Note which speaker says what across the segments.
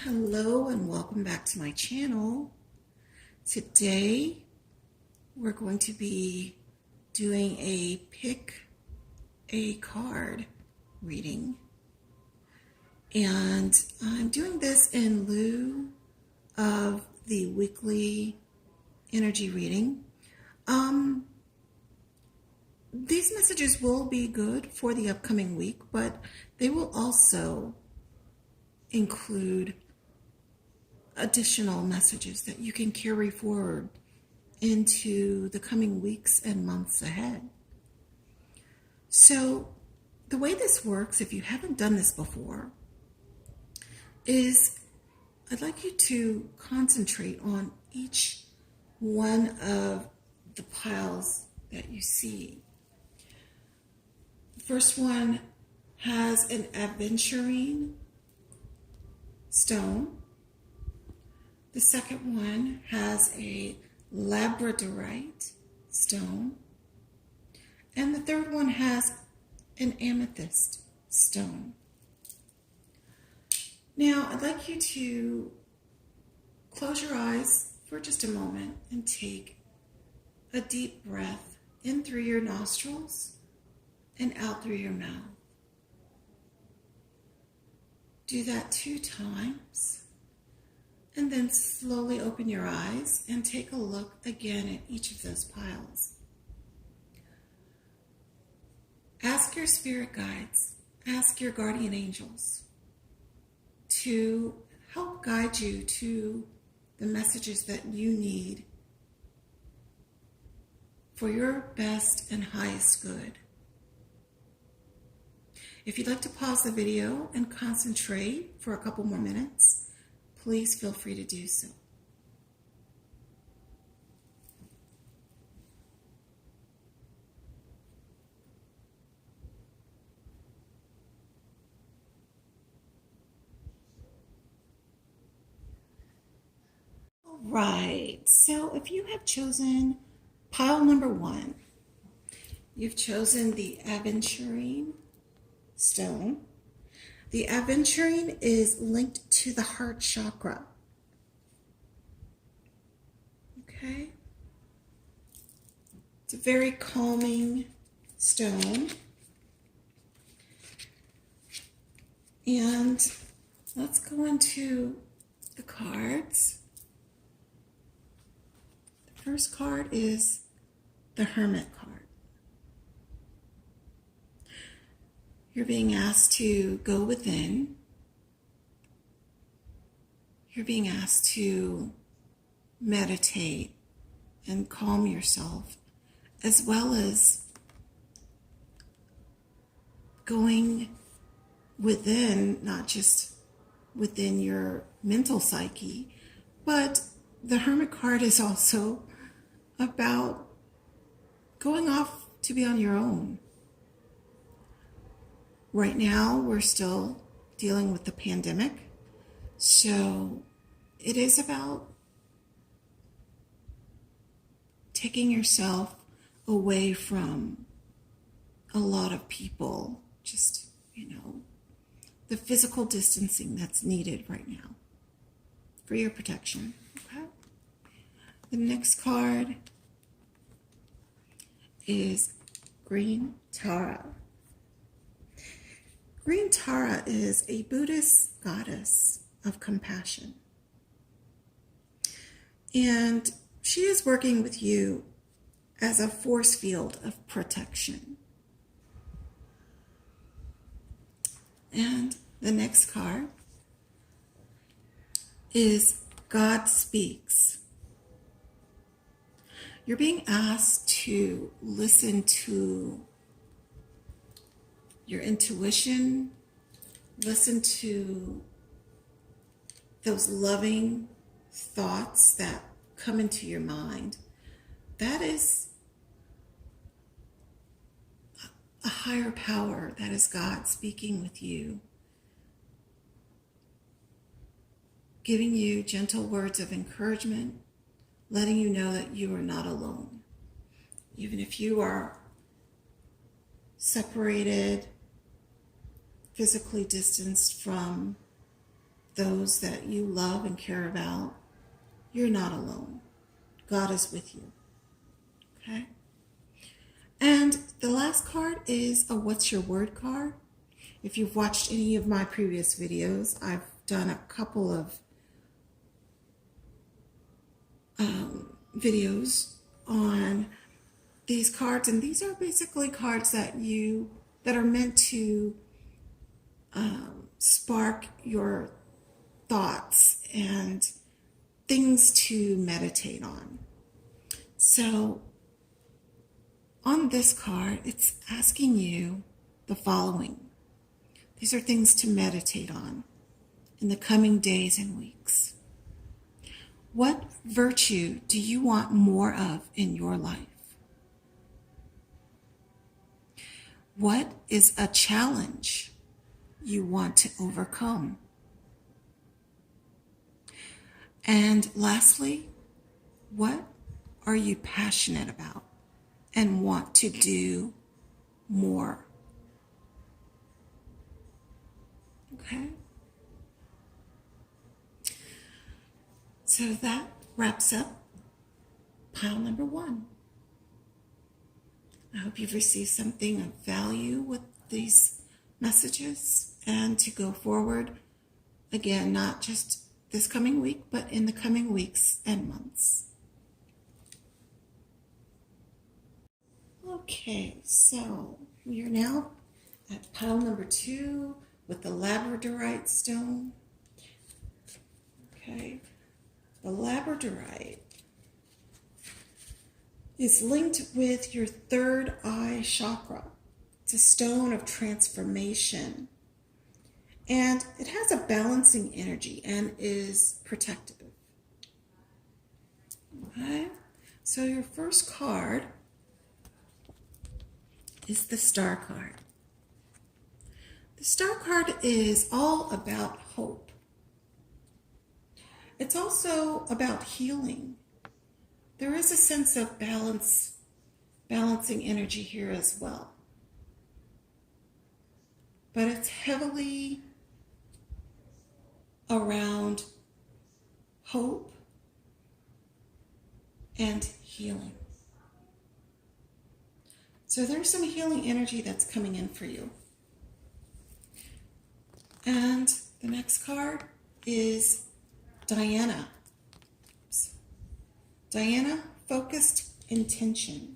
Speaker 1: Hello and welcome back to my channel. Today we're going to be doing a pick a card reading, and I'm doing this in lieu of the weekly energy reading. These messages will be good for the upcoming week, but they will also include additional messages that you can carry forward into the coming weeks and months ahead. So the way this works, if you haven't done this before, is I'd like you to concentrate on each one of the piles that you see. The first one has an Aventurine stone. The second one has a Labrodorite stone. And the third one has an Amethyst stone. Now, I'd like you to close your eyes for just a moment and take a deep breath in through your nostrils and out through your mouth. Do that 2 times, and then slowly open your eyes and take a look again at each of those piles. Ask your spirit guides, ask your guardian angels to help guide you to the messages that you need for your best and highest good. If you'd like to pause the video and concentrate for a couple more minutes, please feel free to do so. All right, so if you have chosen pile number 1, you've chosen the Aventurine stone. The Aventurine is linked to the heart chakra. Okay? It's a very calming stone. And let's go into the cards. The first card is the Hermit card. You're being asked to go within. You're being asked to meditate and calm yourself, as well as going within, not just within your mental psyche, but the Hermit card is also about going off to be on your own. Right now, we're still dealing with the pandemic, so it is about taking yourself away from a lot of people, just, the physical distancing that's needed right now for your protection. Okay? The next card is Green Tara. Green Tara is a Buddhist goddess of compassion. And she is working with you as a force field of protection. And the next card is God Speaks. You're being asked to listen to your intuition, listen to those loving thoughts that come into your mind. That is a higher power. That is God speaking with you, giving you gentle words of encouragement, letting you know that you are not alone. Even if you are separated, physically distanced from those that you love and care about, you're not alone. God is with you. Okay? And the last card is a What's Your Word card. If you've watched any of my previous videos, I've done a couple of videos on these cards, and these are basically cards that are meant to spark your thoughts and things to meditate on. So on this card, it's asking you the following. These are things to meditate on in the coming days and weeks. What virtue do you want more of in your life? What is a challenge you want to overcome? And lastly, what are you passionate about and want to do more? Okay? So that wraps up pile number 1. I hope you've received something of value with these messages, and to go forward, again, not just this coming week, but in the coming weeks and months. Okay, so we are now at pile number 2 with the Labrodorite stone. Okay, the Labrodorite is linked with your third eye chakra. It's a stone of transformation. And it has a balancing energy and is protective. Okay? So your first card is the Star card. The Star card is all about hope. It's also about healing. There is a sense of balancing energy here as well. But it's heavily around hope and healing. So there's some healing energy that's coming in for you. And the next card is Diana. Diana, focused intention.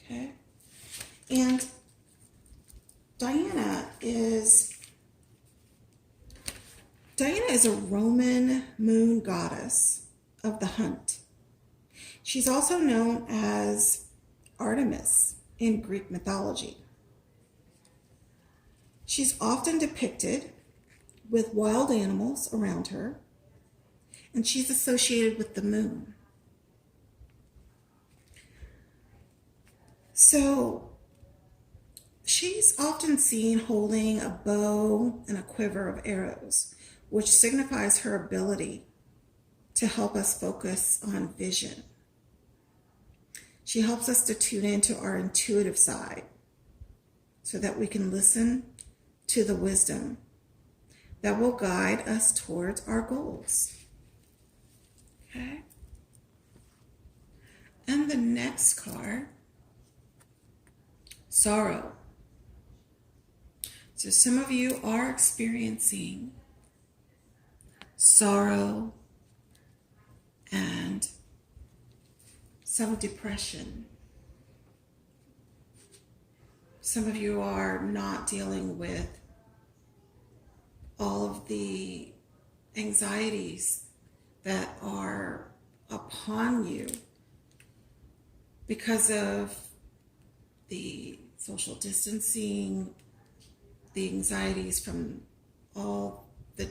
Speaker 1: Okay? And Diana is a Roman moon goddess of the hunt. She's also known as Artemis in Greek mythology. She's often depicted with wild animals around her, and she's associated with the moon. So she's often seen holding a bow and a quiver of arrows, which signifies her ability to help us focus on vision. She helps us to tune into our intuitive side so that we can listen to the wisdom that will guide us towards our goals. Okay? And the next card, Sorrow. So some of you are experiencing sorrow and some depression. Some of you are not dealing with all of the anxieties that are upon you because of the social distancing, the anxieties from all the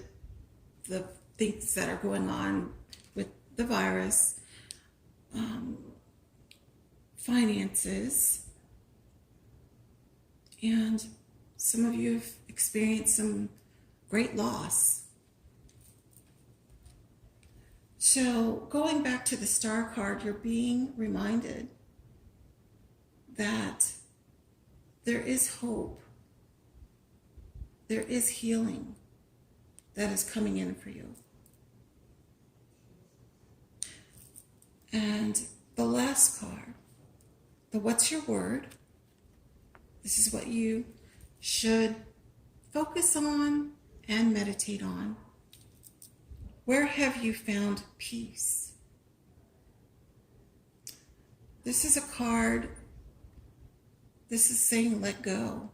Speaker 1: things that are going on with the virus, finances, and some of you have experienced some great loss. So going back to the Star card, you're being reminded that there is hope. there is healing that is coming in for you. And the last card, the what's your word? This is what you should focus on and meditate on. Where have you found peace? This is a card, this is saying let go.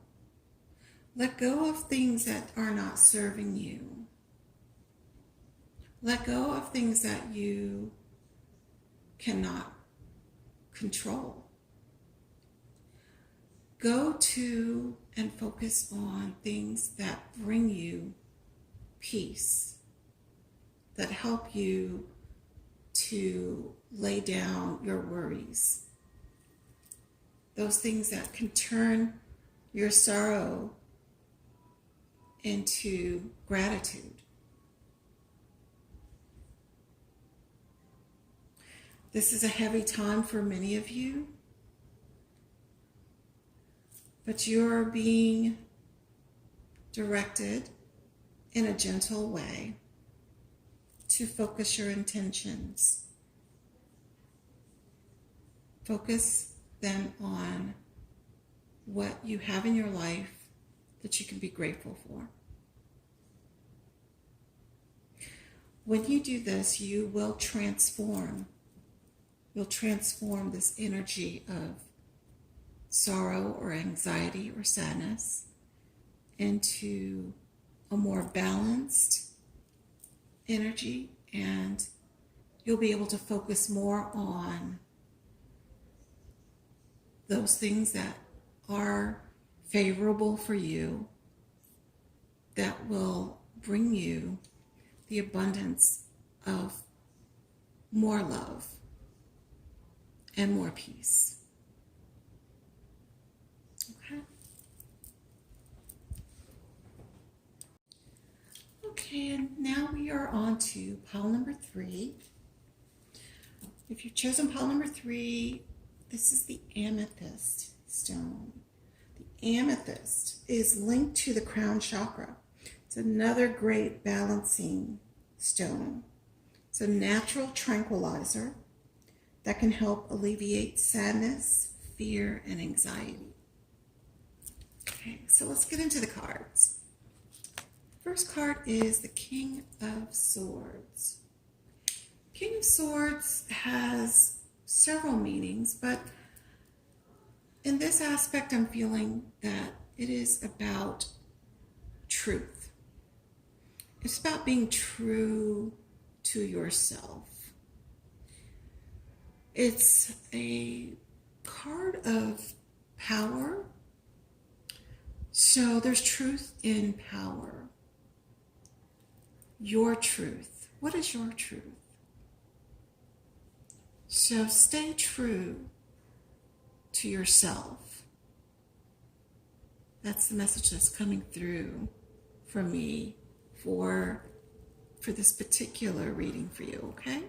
Speaker 1: Let go of things that are not serving you. Let go of things that you cannot control. Go to and focus on things that bring you peace, that help you to lay down your worries. Those things that can turn your sorrow into gratitude. This is a heavy time for many of you, but you're being directed in a gentle way to focus your intentions. Focus them on what you have in your life that you can be grateful for. When you do this, you will transform. You'll transform this energy of sorrow or anxiety or sadness into a more balanced energy, and you'll be able to focus more on those things that are favorable for you, that will bring you the abundance of more love and more peace. Okay? Okay, and now we are on to pile number 3. If you've chosen pile number 3, this is the amethyst stone. The amethyst is linked to the crown chakra. It's another great balancing stone. It's a natural tranquilizer that can help alleviate sadness, fear, and anxiety. Okay, so let's get into the cards. First card is the King of Swords. King of Swords has several meanings, but in this aspect, I'm feeling that it is about truth. It's about being true to yourself. It's a card of power. So there's truth in power. Your truth. What is your truth? So stay true to yourself. That's the message that's coming through for me for this particular reading for you, okay?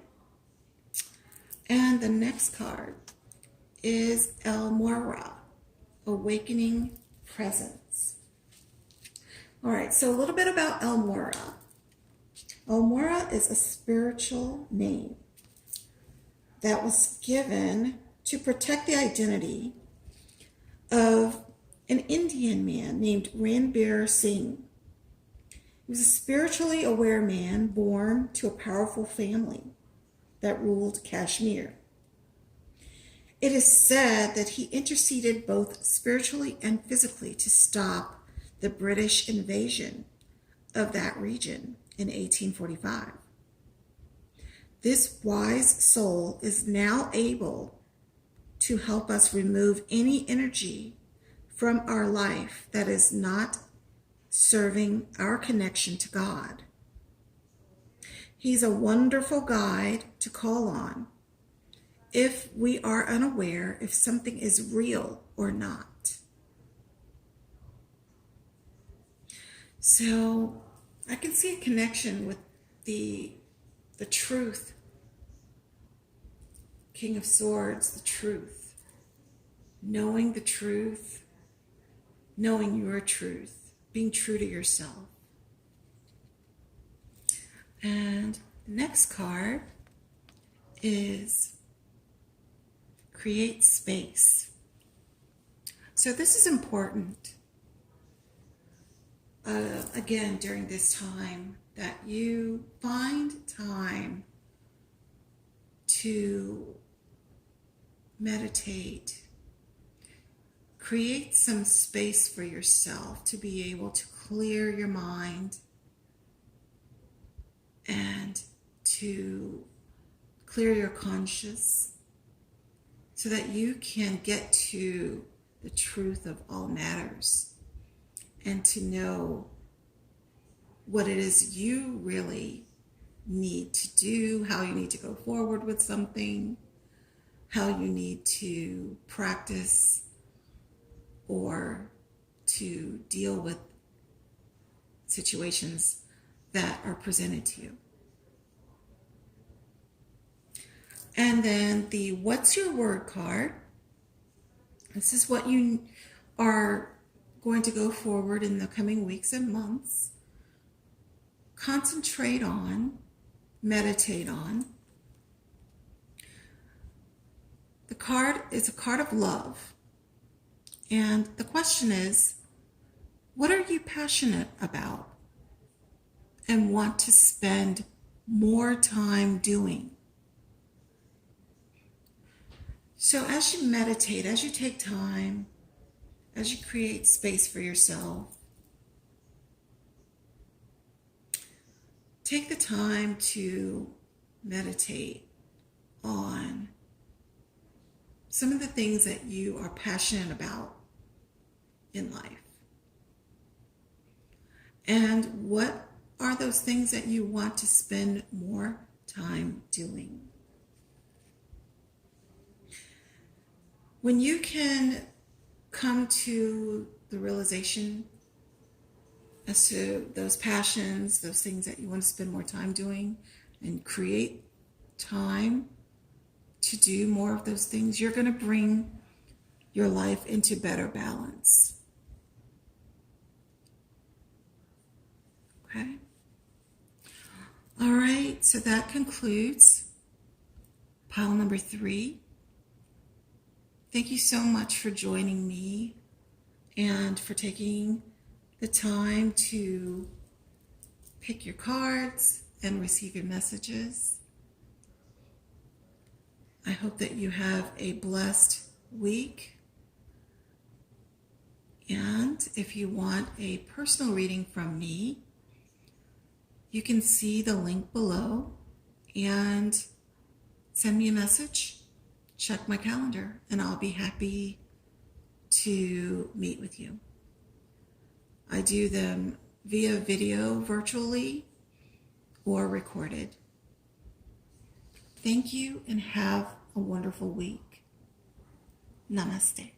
Speaker 1: And the next card is El Morra, Awakening Presence. All right, so a little bit about El Morra. El Morra is a spiritual name that was given to protect the identity of an Indian man named Ranbir Singh. He was a spiritually aware man born to a powerful family that ruled Kashmir. It is said that he interceded both spiritually and physically to stop the British invasion of that region in 1845. This wise soul is now able to help us remove any energy from our life that is not serving our connection to God. He's a wonderful guide to call on if we are unaware if something is real or not. So I can see a connection with the truth. King of Swords, the truth. Knowing the truth, knowing your truth, being true to yourself. And the next card is create space. So this is important, again, during this time, that you find time to meditate. Create some space for yourself to be able to clear your mind and to clear your conscience so that you can get to the truth of all matters and to know what it is you really need to do, how you need to go forward with something, how you need to practice or to deal with situations that are presented to you. And then the What's Your Word card. This is what you are going to go forward in the coming weeks and months. Concentrate on, meditate on. The card is a card of love. And the question is, what are you passionate about and want to spend more time doing? So as you meditate, as you take time, as you create space for yourself, take the time to meditate on some of the things that you are passionate about in life. And what are those things that you want to spend more time doing? When you can come to the realization as to those passions, those things that you want to spend more time doing, and create time to do more of those things, you're going to bring your life into better balance. Okay? All right, so that concludes pile number 3. Thank you so much for joining me and for taking the time to pick your cards and receive your messages. I hope that you have a blessed week. And if you want a personal reading from me, you can see the link below and send me a message, check my calendar, and I'll be happy to meet with you. I do them via video virtually or recorded. Thank you and have a wonderful week. Namaste.